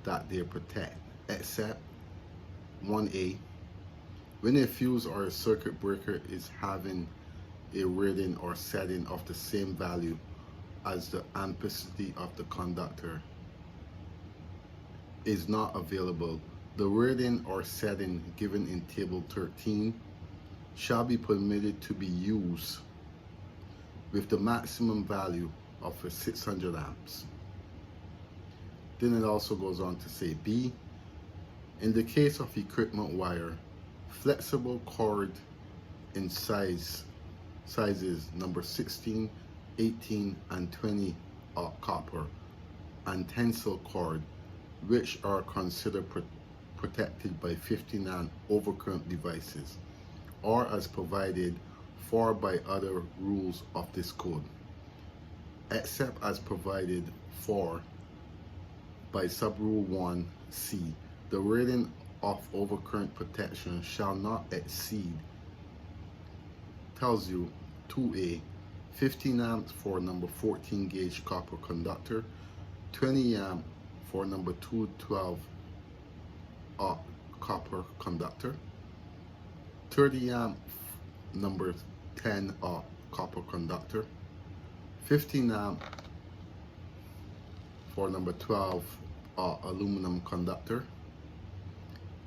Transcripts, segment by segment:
that they protect, except 1A, when a fuse or a circuit breaker is having a rating or setting of the same value as the ampacity of the conductor is not available, the rating or setting given in Table 13 shall be permitted to be used with the maximum value of 600 amps. Then it also goes on to say B, in the case of equipment wire, flexible cord in sizes number 16, 18, and 20 copper, and tensile cord, which are considered protected by 15 amp overcurrent devices, or as provided for by other rules of this code, except as provided for by subrule 1C, the rating of overcurrent protection shall not exceed, tells you 2A, 15 amps for number 14 gauge copper conductor, 20 amp for number 212 copper conductor, 30 amp number 10 copper conductor, 15 amp for number 12 aluminum conductor,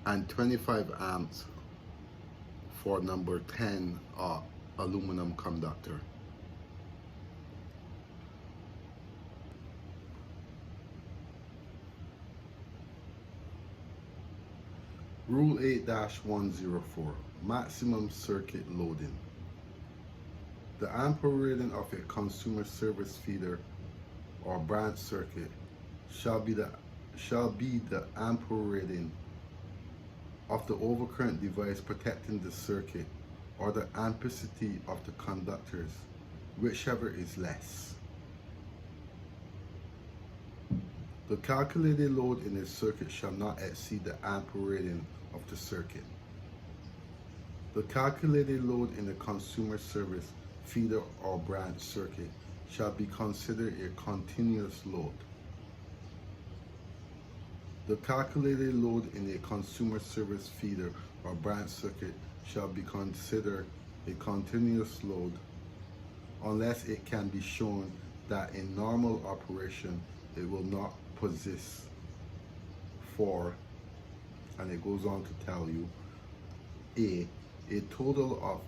and 25 amps for number 10 aluminum conductor. Rule 8-104, maximum circuit loading. The ampere rating of a consumer service feeder or branch circuit shall be the ampere rating of the overcurrent device protecting the circuit, or the ampacity of the conductors, whichever is less. The calculated load in a circuit shall not exceed the ampere rating of the circuit. The calculated load in a consumer service feeder or branch circuit shall be considered a continuous load. The calculated load in a consumer service feeder or branch circuit shall be considered a continuous load unless it can be shown that in normal operation it will not possess for, and it goes on to tell you, a total of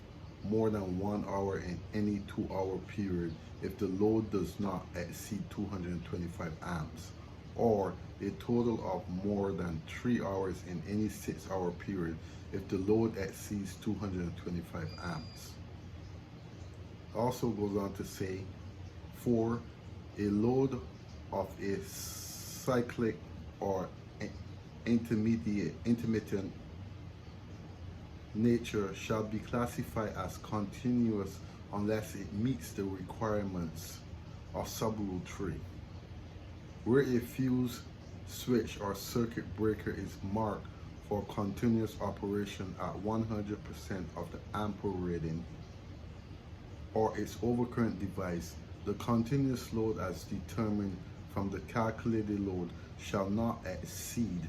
more than 1 hour in any 2-hour period if the load does not exceed 225 amps, or a total of more than 3 hours in any 6-hour period if the load exceeds 225 amps. Also goes on to say, 4, a load of a cyclic or intermittent nature shall be classified as continuous unless it meets the requirements of subrule 3. Where a fuse, switch, or circuit breaker is marked for continuous operation at 100% of the ampere rating, or its overcurrent device, the continuous load as determined from the calculated load shall not exceed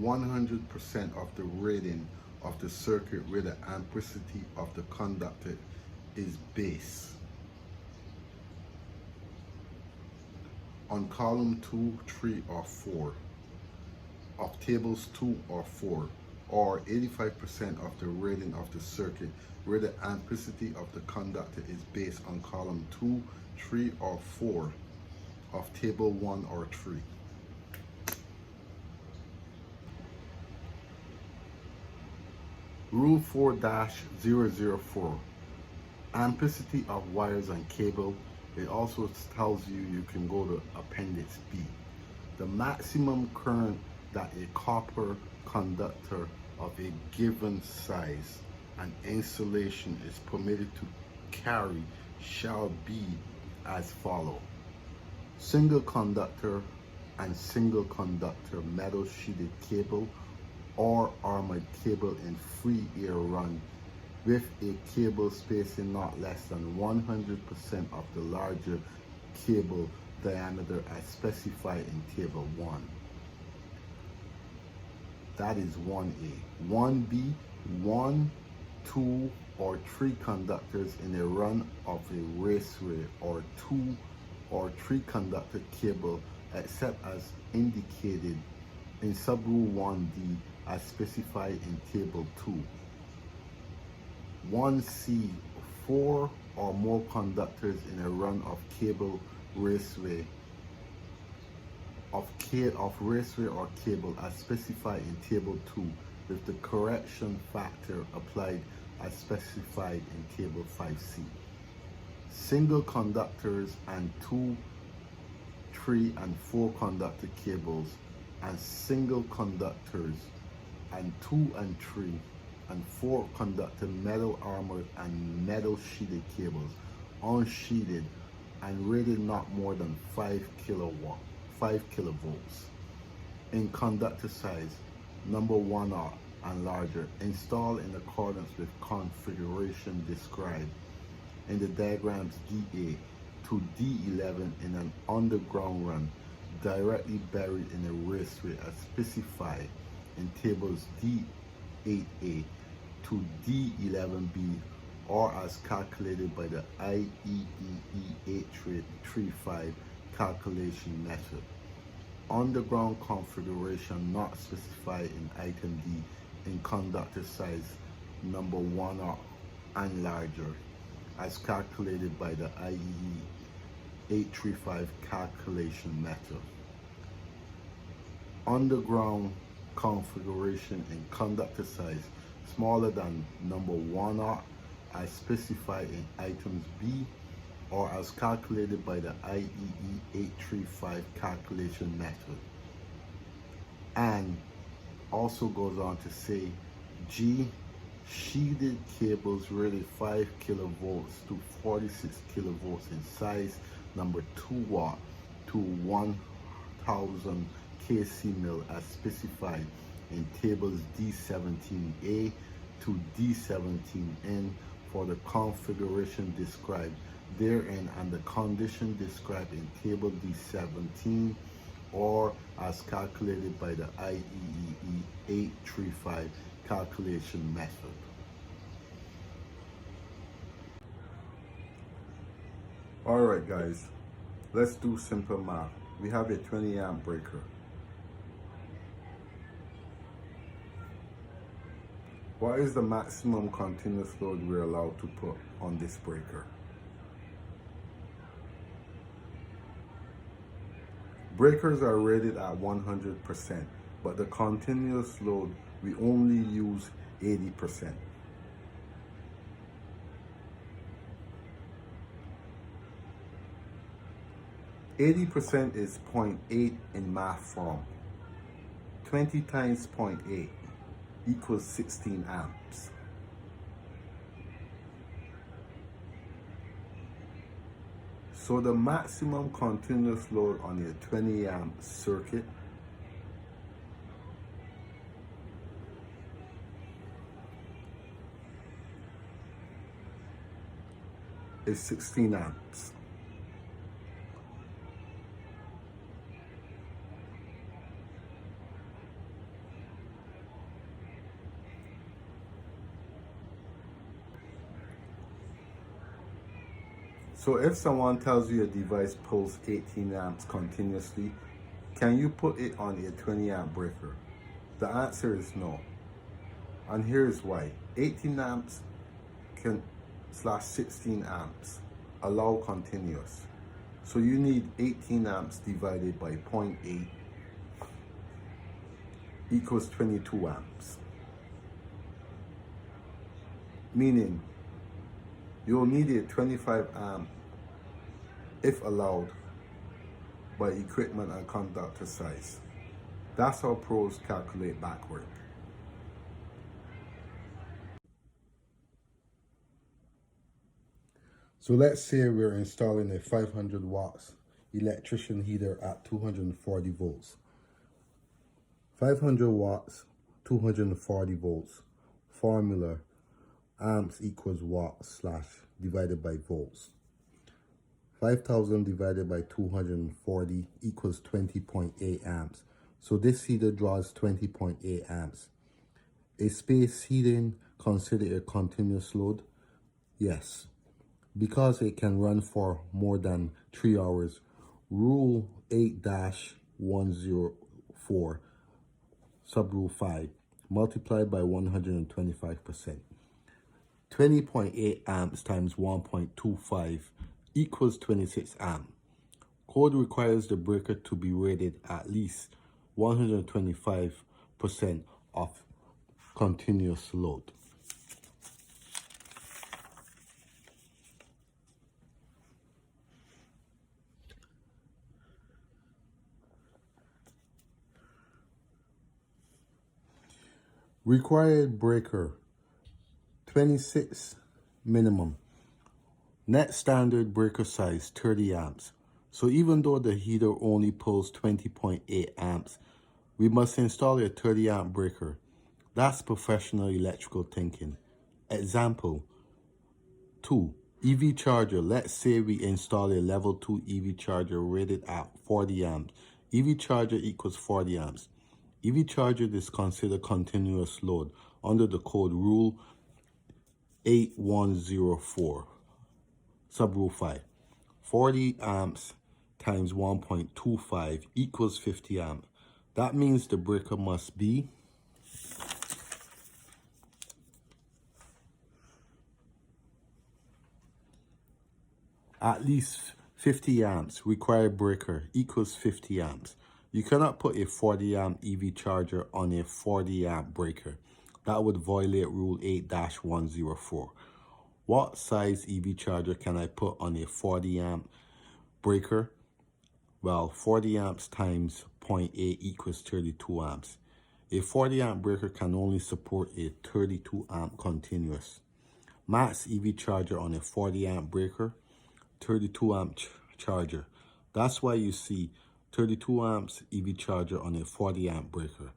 100% of the rating of the circuit where the ampacity of the conductor is base. On column 2, 3, or 4 of tables 2 or 4, or 85% of the rating of the circuit where the ampacity of the conductor is based on column 2, 3, or 4 of table 1 or 3. Rule 4-004, ampacity of wires and cable. It also tells you you can go to Appendix B. The maximum current that a copper conductor of a given size and insulation is permitted to carry shall be as follows. Single conductor and single conductor metal sheeted cable or armored cable in free air run with a cable spacing not less than 100% of the larger cable diameter as specified in Table 1. That is 1A. 1B, 1, 2, or 3 conductors in a run of a raceway, or 2 or 3 conductor cable, except as indicated in Subrule 1D as specified in Table 2. 1C, 4 or more conductors in a run of cable raceway of raceway or cable as specified in Table 2, with the correction factor applied as specified in Table 5C. Single conductors and 2, 3, and 4 conductor cables, and single conductors and 2 and 3 and 4 conductor metal armored and metal sheeted cables, unsheeted and rated not more than 5 kilovolts. In conductor size, number 1R and larger, installed in accordance with configuration described in the diagrams DA to D11 in an underground run, directly buried in a raceway as specified in tables D8A to D11B, or as calculated by the IEEE 835 calculation method. Underground configuration not specified in item D in conductor size number 1 or and larger, as calculated by the IEEE 835 calculation method. Underground configuration in conductor size smaller than number 1R as specified in items B, or as calculated by the IEEE 835 calculation method. And also goes on to say, G, sheeted cables rated 5 kilovolts to 46 kilovolts in size, number 2 watt to 1000 kc mil as specified in tables D17A to D17N for the configuration described therein and the condition described in table D17, or as calculated by the IEEE 835 calculation method. Alright guys, let's do simple math. We have a 20 amp breaker. What is the maximum continuous load we're allowed to put on this breaker? Breakers are rated at 100%, but the continuous load, we only use 80%. %80 is 0.8 in math form. 20 times 0.8 equals 16 amps. So the maximum continuous load on a 20 amp circuit is 16 amps. So if someone tells you a device pulls 18 amps continuously, can you put it on a 20 amp breaker? The answer is no. And here's why. 18 amps / 16 amps allow continuous. So you need 18 amps divided by 0.8 equals 22 amps. Meaning you'll need a 25 amp if allowed by equipment and conductor size. That's how pros calculate backward. So let's say we're installing a 500 watts electrician heater at 240 volts. 500 watts, 240 volts. Formula: amps equals watts / divided by volts. 5,000 divided by 240 equals 20.8 amps. So this heater draws 20.8 amps. Is space heating considered a continuous load? Yes, because it can run for more than 3 hours. Rule 8-104, subrule 5, multiplied by 125%. 20.8 amps times 1.25 equals 26 amp. Code requires the breaker to be rated at least 125% of continuous load. Required breaker 26 minimum. Net standard breaker size 30 amps. So even though the heater only pulls 20.8 amps, we must install a 30 amp breaker. That's professional electrical thinking. Example 2. EV charger. Let's say we install a level 2 EV charger rated at 40 amps. EV charger equals 40 amps. EV charger is considered continuous load under the code rule 8104, subrule 5. 40 amps times 1.25 equals 50 amp. That means the breaker must be at least 50 amps. Required breaker equals 50 amps. You cannot put a 40 amp EV charger on a 40 amp breaker. That would violate rule 8-104. What size EV charger can I put on a 40 amp breaker? Well, 40 amps times 0.8 equals 32 amps. A 40 amp breaker can only support a 32 amp continuous. Max EV charger on a 40 amp breaker, 32 amp charger. That's why you see 32 amps EV charger on a 40 amp breaker,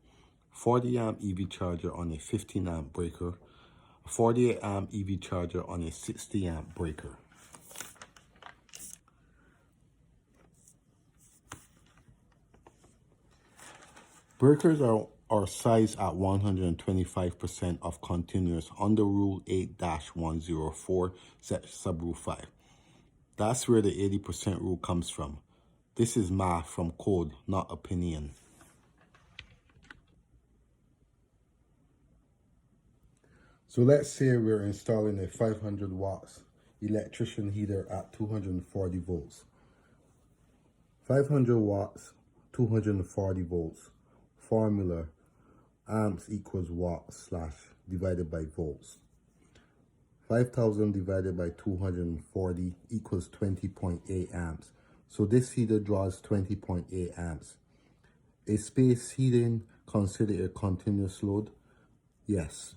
40 amp EV charger on a 15 amp breaker, 48 amp EV charger on a 60 amp breaker. Breakers are sized at 125% of continuous under rule 8-104, subrule 5. That's where the 80% rule comes from. This is math from code, not opinion. So let's say we're installing a 500 watts electrician heater at 240 volts. 500 watts, 240 volts. Formula, amps equals watts / divided by volts. 5,000 divided by 240 equals 20.8 amps. So this heater draws 20.8 amps. Is space heating considered a continuous load? Yes,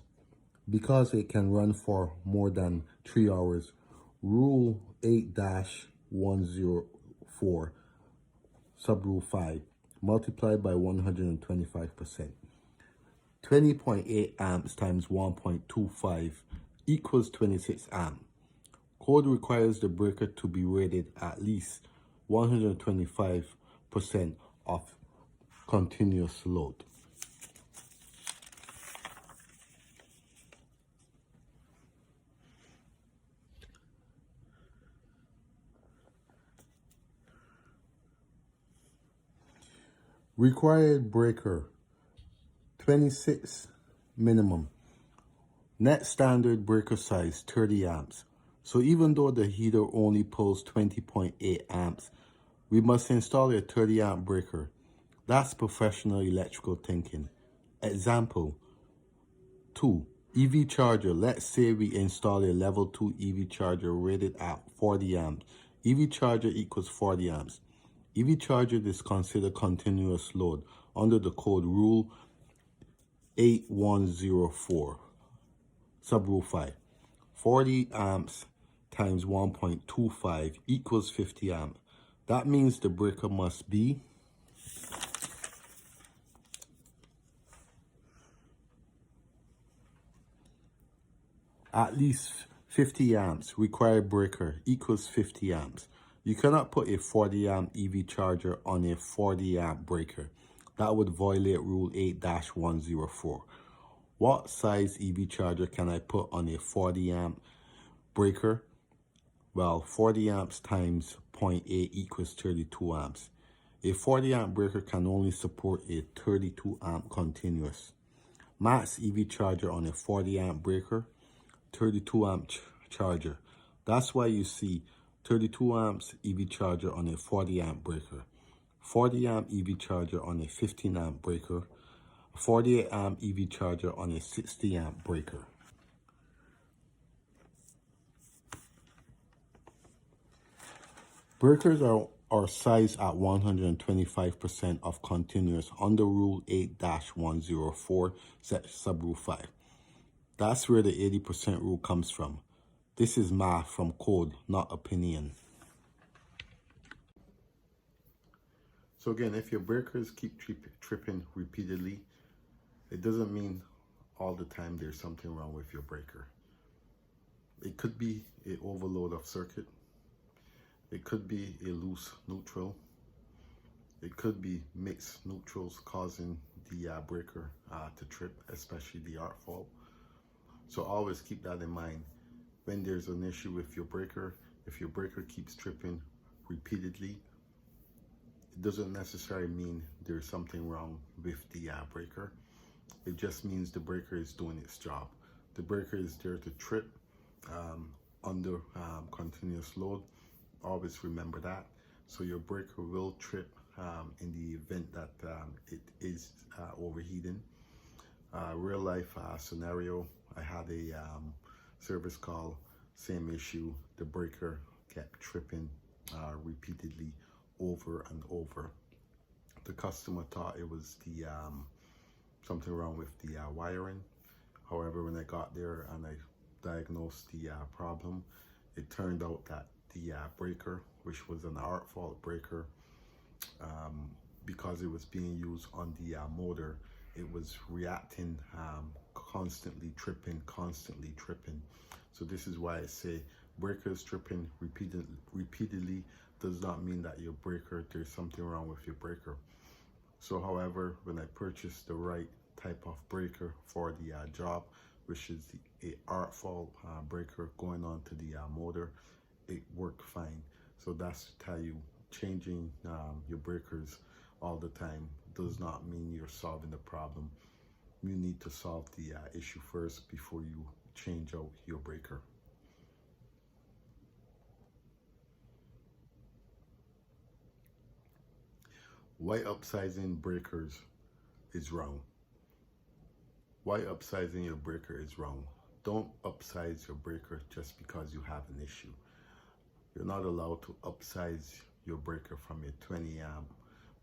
because it can run for more than 3 hours. Rule 8-104, subrule 5, multiplied by 125%. 20.8 amps times 1.25 equals 26 amp. Code requires the breaker to be rated at least 125% of continuous load. Required breaker 26 minimum. Net standard breaker size 30 amps. So even though the heater only pulls 20.8 amps, we must install a 30 amp breaker. That's professional electrical thinking. Example 2. EV charger. Let's say we install a level 2 EV charger rated at 40 amps. EV charger equals 40 amps. EV charger is considered continuous load under the code rule 8104, subrule 5. 40 amps times 1.25 equals 50 amp. That means the breaker must be at least 50 amps. Required breaker equals 50 amps. You cannot put a 40 amp EV charger on a 40 amp breaker. That would violate rule 8-104. What size EV charger can I put on a 40 amp breaker? Well, 40 amps times 0.8 equals 32 amps. A 40 amp breaker can only support a 32 amp continuous. Max EV charger on a 40 amp breaker, 32 amp charger. That's why you see 32 amps EV charger on a 40 amp breaker, 40 amp EV charger on a 15 amp breaker, 48 amp EV charger on a 60 amp breaker. Breakers are sized at 125% of continuous under rule 8-104 sub rule 5. That's where the 80% rule comes from. This is math from code, not opinion. So again, if your breakers keep tripping repeatedly, it doesn't mean all the time there's something wrong with your breaker. It could be an overload of circuit. It could be a loose neutral. It could be mixed neutrals causing the breaker to trip, especially the arc fault. So always keep that in mind. When there's an issue with your breaker, if your breaker keeps tripping repeatedly, it doesn't necessarily mean there's something wrong with the breaker. It just means the breaker is doing its job. The breaker is there to trip under continuous load. Always remember that. So your breaker will trip in the event that it is overheating. Real life scenario, I had a service call, same issue. The breaker kept tripping repeatedly over and over. The customer thought it was the something wrong with the wiring. However, when I got there and I diagnosed the problem, it turned out that the breaker, which was an arc fault breaker, because it was being used on the motor, it was reacting, constantly tripping. So this is why I say breakers tripping repeatedly does not mean that your breaker, there's something wrong with your breaker. So however, when I purchased the right type of breaker for the job, which is the arc fault breaker going on to the motor, it worked fine. So that's to tell you, changing your breakers all the time does not mean you're solving the problem. You need to solve the issue first before you change out your breaker. Why upsizing breakers is wrong. Why upsizing your breaker is wrong. Don't upsize your breaker just because you have an issue. You're not allowed to upsize your breaker from a 20 amp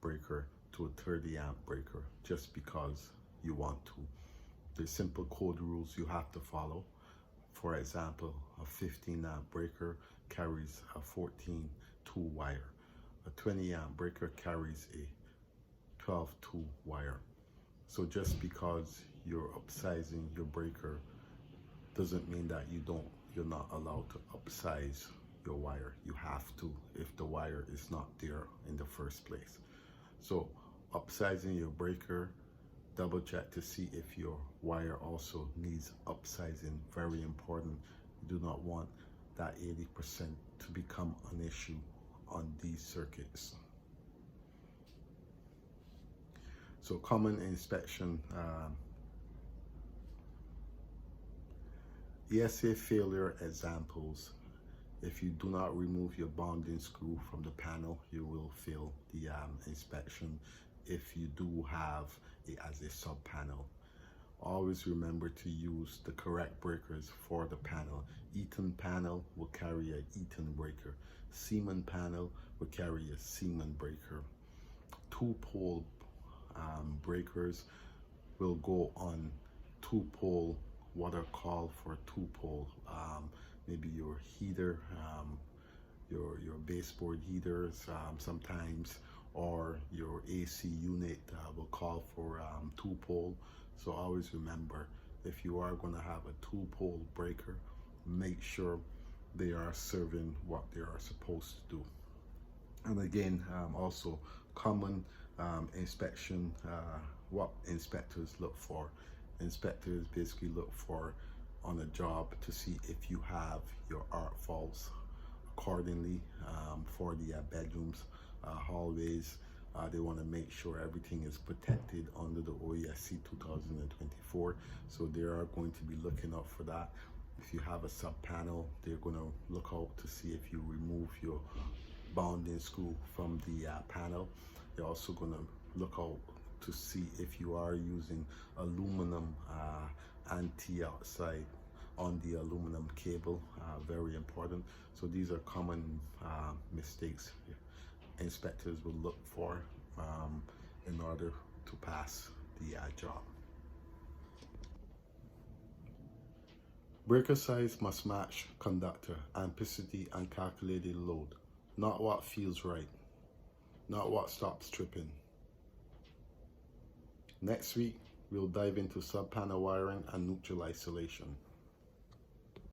breaker to a 30 amp breaker just because you want to. There's simple code rules you have to follow. For example, a 15 amp breaker carries a 14 2 wire. A 20 amp breaker carries a 12 2 wire. So just because you're upsizing your breaker doesn't mean that you're not allowed to upsize your wire. You have to if the wire is not there in the first place. So upsizing your breaker, double check to see if your wire also needs upsizing. Very important. You do not want that 80% to become an issue on these circuits. So common inspection, ESA failure examples. If you do not remove your bonding screw from the panel, you will fail the inspection if you do have it as a sub panel. Always remember to use the correct breakers for the panel. Eaton panel will carry a Eaton breaker. Siemens panel will carry a Siemens breaker. 2-pole breakers will go on 2-pole, what are called for 2-pole, maybe your heater, your baseboard heaters sometimes, or your AC unit will call for 2-pole. So always remember, if you are going to have a 2-pole breaker, make sure they are serving what they are supposed to do. And again, also common inspection, what inspectors look for. Inspectors basically look for on a job to see if you have your arc faults accordingly. For the bedrooms, hallways, they want to make sure everything is protected under the OESC 2024. So they are going to be looking out for that. If you have a sub panel, they're going to look out to see if you remove your bonding screw from the panel. They're also going to look out to see if you are using aluminum anti-outside on the aluminum cable. Very important. So these are common mistakes inspectors will look for in order to pass the job. Breaker size must match conductor, ampacity, and calculated load. Not what feels right, not what stops tripping. Next week, we'll dive into sub-panel wiring and neutral isolation.